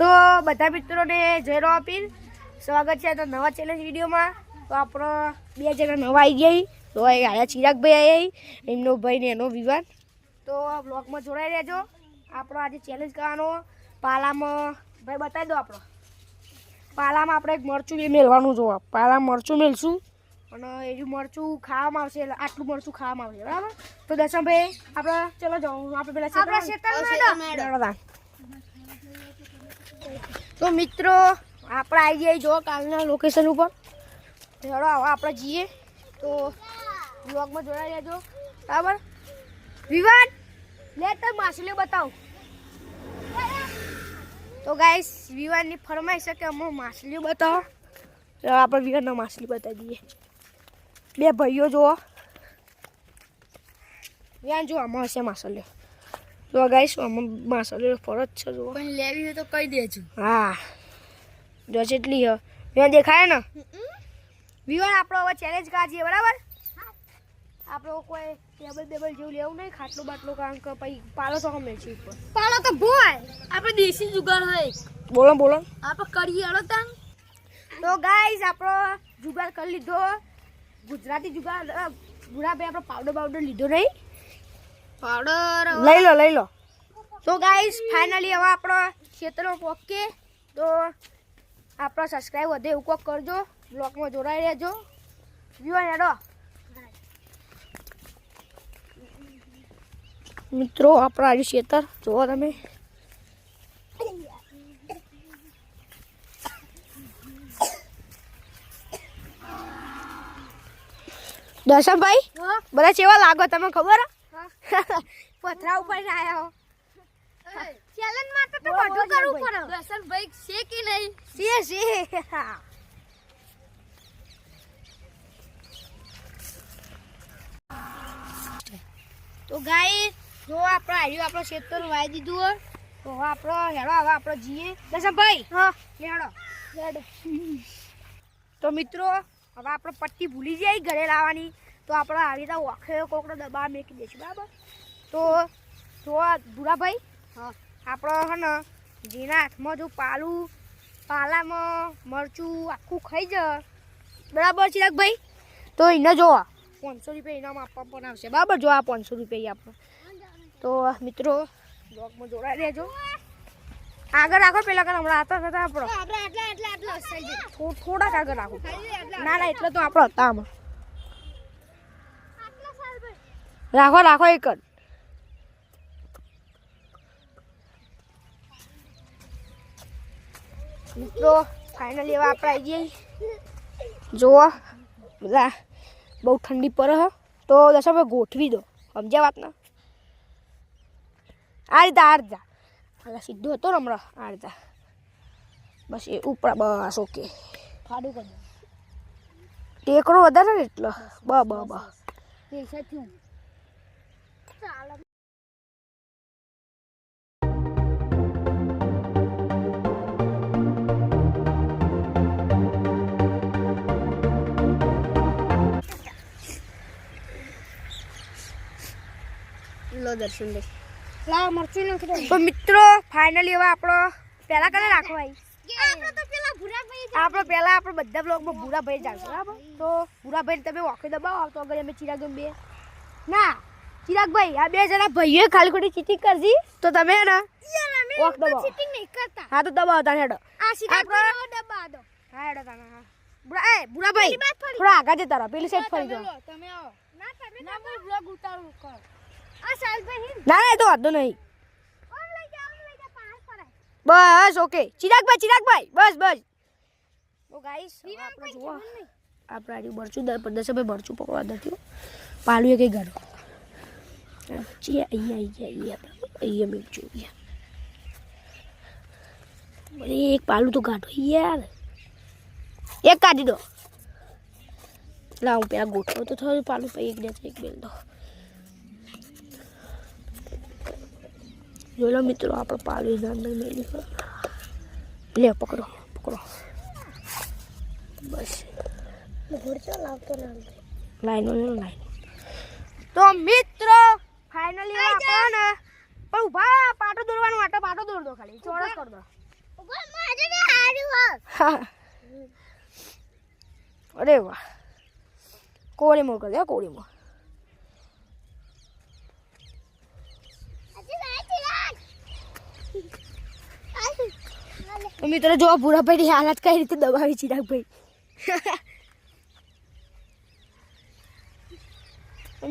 તો બધા મિત્રોને જય રોપીર સ્વાગત છે તો નવા ચેલેન્જ વિડીયોમાં. તો આપણો બે જણા નવા આવી જાય તો આયા ચિરાગભાઈ આવ્યા એમનો ભાઈ ને એનો વિવાદ. તો આ બ્લોગમાં જોડાઈ રહેજો. આપણો આજે ચેલેન્જ કરવાનો પાલામાં ભાઈ બતાવી દો. આપણો પાલામાં આપણે એક મરચું મેળવાનું જોવા. પાલામાં મરચું મેળશું અને એનું મરચું ખાવામાં આવશે એટલે આટલું મરચું ખાવામાં આવશે બરાબર. તો દર્શનભાઈ આપણે ચલો જાઉં આપણે પેલા તો મિત્રો આપણે આવી જઈએ જો કાલના લોકેશન ઉપર. ચલો હવે આપણે જઈએ તો બ્લોગમાં જોડાઈ રહેજો બરાબર. વિવાદ લે તો માછલીઓ બતાવો. તો ગાઈસ વિવાદની ફરમાઈશ છે કે અમે માછલીઓ બતાવો. ચાલો આપણે વિવાદના માછલી બતાવી દઈએ. બે ભાઈઓ જુઓ વિવાદ જો આમાં હશે માછલીઓ. તો ગાઈસ આમાં માછલીઓ ફરજ છે જુઓ. પણ લેવી હોય તો કહી દેજો. હા જો જેટલી વિવાદ દેખાય ને વિવાદ આપણો હવે ચેલેન્જ કાઢીએ બરાબર. આપણો કોઈ ટેબલ જેવું લેવું નહીં ખાટલું બાટલું કારણ કે પછી પાલો તો અમે છે ઉપર પાલો તો ભોય આપણે દેશી જુગાડ હોય. બોલો આપણે કરીએ હળો તાન. તો ગાઈસ આપણો જુગાડ કરી લીધો. ગુજરાતી જુગાડ ગુરાભાઈ આપણો પાવડર લીધો નહીં. પાવડર લઈ લો. તો ગાઈસ ફાઇનલી હવે આપણો ક્ષેત્રમાં પહોંચીએ તો આપણો સબસ્ક્રાઈબ વધે એવું કોક કરજો. બ્લોગમાં જોડાઈ રહેજો. વિવાદ હેડો મિત્રો. આપણો આજે ક્ષેત્ર જુઓ તમે. દર્શનભાઈ બધા કેવા લાગો તમે ખબર? પથરા ઉપર આવ્યા ચેલેન્જ માટે તો બધું કરવું પડે. દર્શનભાઈ છે કે નહીં? છે તો ગાઈસ જો આપણે આવ્યું આપણો ક્ષેત્ર વાઈ દીધું હોય તો હવે આપણો હેડો હવે આપણે જઈએ. દર્શનભાઈ હેડો. તો મિત્રો હવે આપણે પટ્ટી ભૂલી જાય ઘરે લાવવાની તો આપણે આવી રીતે ઓખે કોકનો દબાવ મેકી દઈશું બરાબર. તો જો ભૂરાભાઈ આપણો હે ને જેના હાથમાં જો પાલામાં મરચું આખું ખાઈ જાય બરાબર ચિરાગભાઈ તો એને જોવા 500 રૂપિયા ઇનામ આપવા પણ આવશે બરાબર. જો આ 500 રૂપિયા આપણે. તો મિત્રો બ્લોગમાં જોડાઈ રહેજો. આગળ રાખો પેલા કર હમણાં હતા આપણો થોડાક આગળ રાખો. ના એટલે તો આપણો હતા આમાં રાખો એક જ. મિત્રો ફાઇનલી હવે આપણે આવી જઈએ. જુઓ બધા બહુ ઠંડી પડે હો તો દર્શનભાઈ ગોઠવી દો સમજ્યા વાત ના. આ રીતે સીધો હતો ને હમણાં આ રીતે બસ એ ઉપર બસ ઓકે. ફાડું કરી દો. ટેકરો વધારે ને એટલો બસ દર્શન તો મિત્રો ફાઇનલી હવે આપણો પહેલા કને રાખો આપણો પહેલા આપણે બધા બ્લોગમાં ભૂરાભાઈ જ આવશે બરાબર. તો ભૂરાભાઈ તમે ઓકે દબાવો તો આગળ અમે ચિરાગ બે ના ચિરાગભાઈ આ બે જણા ભાઈઓ ખાલી ખોટી ચીટિંગ કરજી તો તમે ને ઓક દબાવો. હા તો દબાવો તાર હેડો. હા હેડો તમે. ભૂરાભાઈ થોડા આગળ જતા રહો પેલી સાઈડ ફરી જાઓ. ના એ તો વાંધો નહીં. બસ ઓકે ચિરાગભાઈ બસ. તો ગાઈસ આપણે જુઓ આપણે આજે મરચું દર્શનભાઈ મરચું પકડવા નથી પાલું એ કઈ ઘર અહીંયા મેળચું એક પાલું તો ગાઢો યાર એક કાઢી દો. લાવ હું પેલા ગોઠવો તો થયું પાલું પછી એક બેલ દો. જોઈ લો મિત્રો આપણે પાલું નાની મેલી લે પકડો બસ લાઈનો. તો મિત્રો ફાઇનલી આપણે પણ ઉભા પાટો દોરવાનું માટે પાટો દોર દો ખાલી ચોરસ કરી દો. હા. અરે વાહ કોળી મોકલ કોળીમાં મિત્રો જો ભૂરાભાઈ ની હાલત કઈ રીતે દબાવી ચિરાગભાઈ.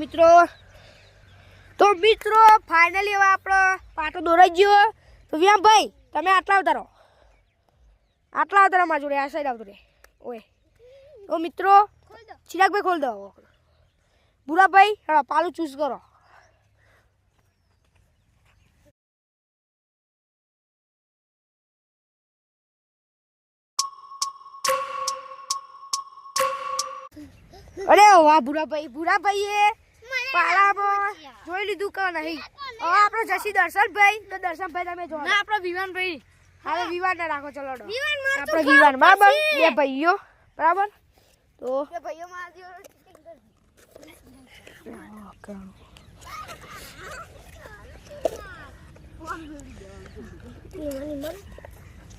મિત્રો ફાઇનલી હવે આપણો પાટો દોરાઈ ગયો. તો વ્યામભાઈ તમે આટલા અવતારો મારા જોડે આ સાઈડ આવતો રે. ઓય તો મિત્રો ચિરાગભાઈ ખોલ દો. ભૂરાભાઈ હા પાલું ચૂઝ કરો. અરે વાહ ભૂરાભાઈએ પાલામાં જોઈ લીધું કે નહીં. હવે આપણો જસી દર્શનભાઈ તો દર્શનભાઈ તમે જો ના આપણો વિવાનભાઈ હવે વિવાન ના રાખો. ચલો આપણે વિવાન બરાબર બે ભાઈઓ બરાબર. તો ભાઈઓ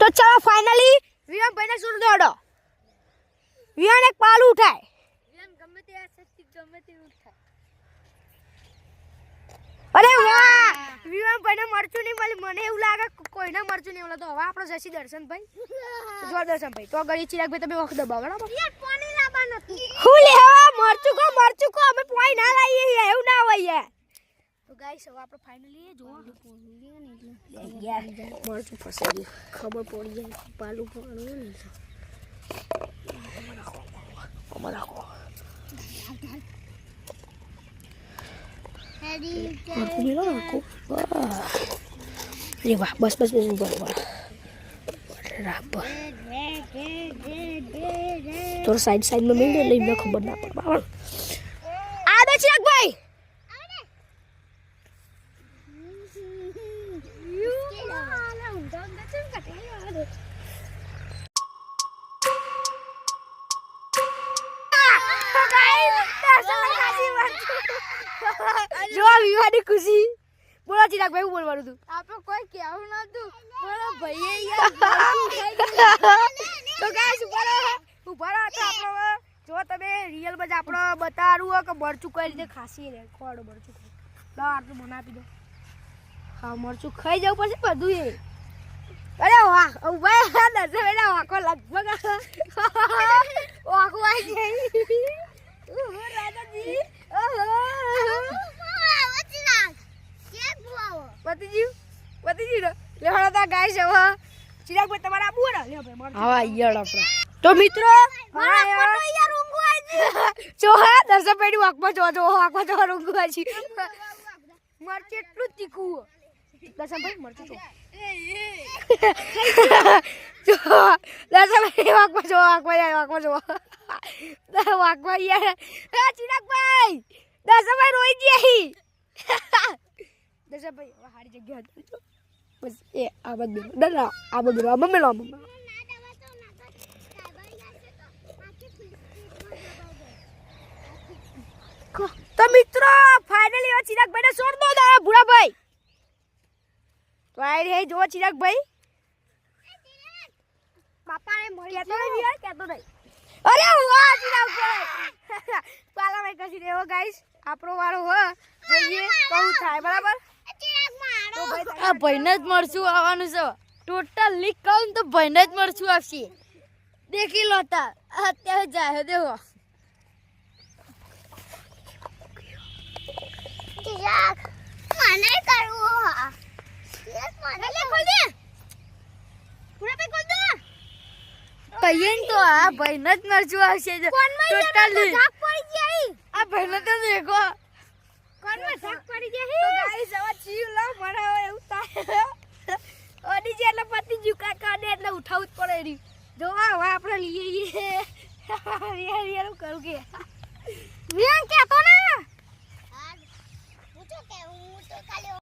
તો ચલો ફાઇનલી વિવાનભાઈને છોડી દો. વિવાન એક પાલું ઉઠાય. અરે વાહ વિવાનભાઈને મરચું નહીં મળી. મને એવું લાગે કોઈને મરચું નહીં મળે. તો હવે આપણો જસી દર્શનભાઈ જો દર્શનભાઈ તો ગળી ચિરાગભાઈ તમે વખત દબાવો બરાબર. હું લેવા મરચું કો અમે પોઈ ના લાવીએ એવું ના હોય. તો ગાઈસ હવે આપણે ફાઇનલી જો મરચું ફસાઈ ગયું ખબર પડી જાય. પાલું પાડવું ને રાખો અરે વાહ બસ થોડો સાઈડમાં મેળ દે એટલે ખબર ના પડે બરાબર. આ દે ચિરાગભાઈ જો વિવાની ખુશી. બોલો ચિરાગભાઈ હું બોલવાનું હતું. આપણે કોઈ કહેવું નતું. બોલો ભાઈ તો ગાઈસ ઉભા રહો. તો આપણો જો તમે રિયલ માં આપણો બતાડવું કે મરચું કઈ રીતે ખાસી રે ખોડો મરચું લાવ આટલું બનાવી દો. હા મરચું ખાઈ જવું પડશે બધું એ. અરે વાહ ઉભા દસ વેડા વાકો લગભગ વાકો આવી જાય. રાજાજી પતિજી લેવાડા તા ગાય છે. હવે ચિરાગભાઈ તમારે આપવું ને લે ભાઈ હા યાર આપણે તો મિત્રો જો હા દર્શનભાઈ વાકમાં જો વાકમાં જો રૂંગવા છે. મરચું એટલું જ તીખું દર્શનભાઈ મરચું જો દર્શનભાઈ વાકમાં જો વાકમાં યાર ચિરાગભાઈ દર્શનભાઈ રોઈ ગયા. દર્શનભાઈ હવે સારી જગ્યા હતી બસ એ આ બધું ના આ બધું મમ્મી તો મિત્રો ફાઇનલી હવે ચિરાગભાઈને છોડ દો ભૂરાભાઈ. તો આ રે જો ચિરાગભાઈ બાપાને મળી કેતો નહીં. અરે વાહ ચિરાગભાઈ પાલામાં કસી દેવો ગાઈસ આપણો વાળો હો જોઈએ કહું થાય બરાબર. આ ભાઈને જ મરચું આવવાનું છે. ટોટલ લીક કહું તો ભાઈને જ મરચું આવશે. દેખી લો તાર અત્યારે જાય દેવો. ભાઈને તો આ ભાઈને જ મરચું આવશે. ટોટલી આ ભાઈને તો દેખો કોનમાં ઝાક પડી ગયા. તો ગાઈસ હવે ચીવ લા ભરાવો એવું થાય. ઓડી જે એટલે પતિ જુકા કાઢે એટલે ઉઠાવું જ પડે રી. જો હવે આપણે લઈએ યાર કરું કે વિયાન કેતો ને પૂછો કે હું તો ખાલી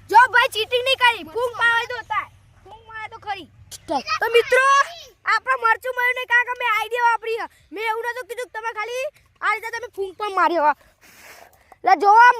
જો ભાઈ ચીટિંગ નહીં કરી ફૂંક પાવે તો થાય. ફૂંક મારે તો ખરી. તો મિત્રો આપણે મરચું મળ્યું ને કાકા મેં આઈડિયા વાપરી. મેં એવું નતું કીધું તમે ખાલી આ રીતે તમે ફૂંક પણ માર્યો લે જોવા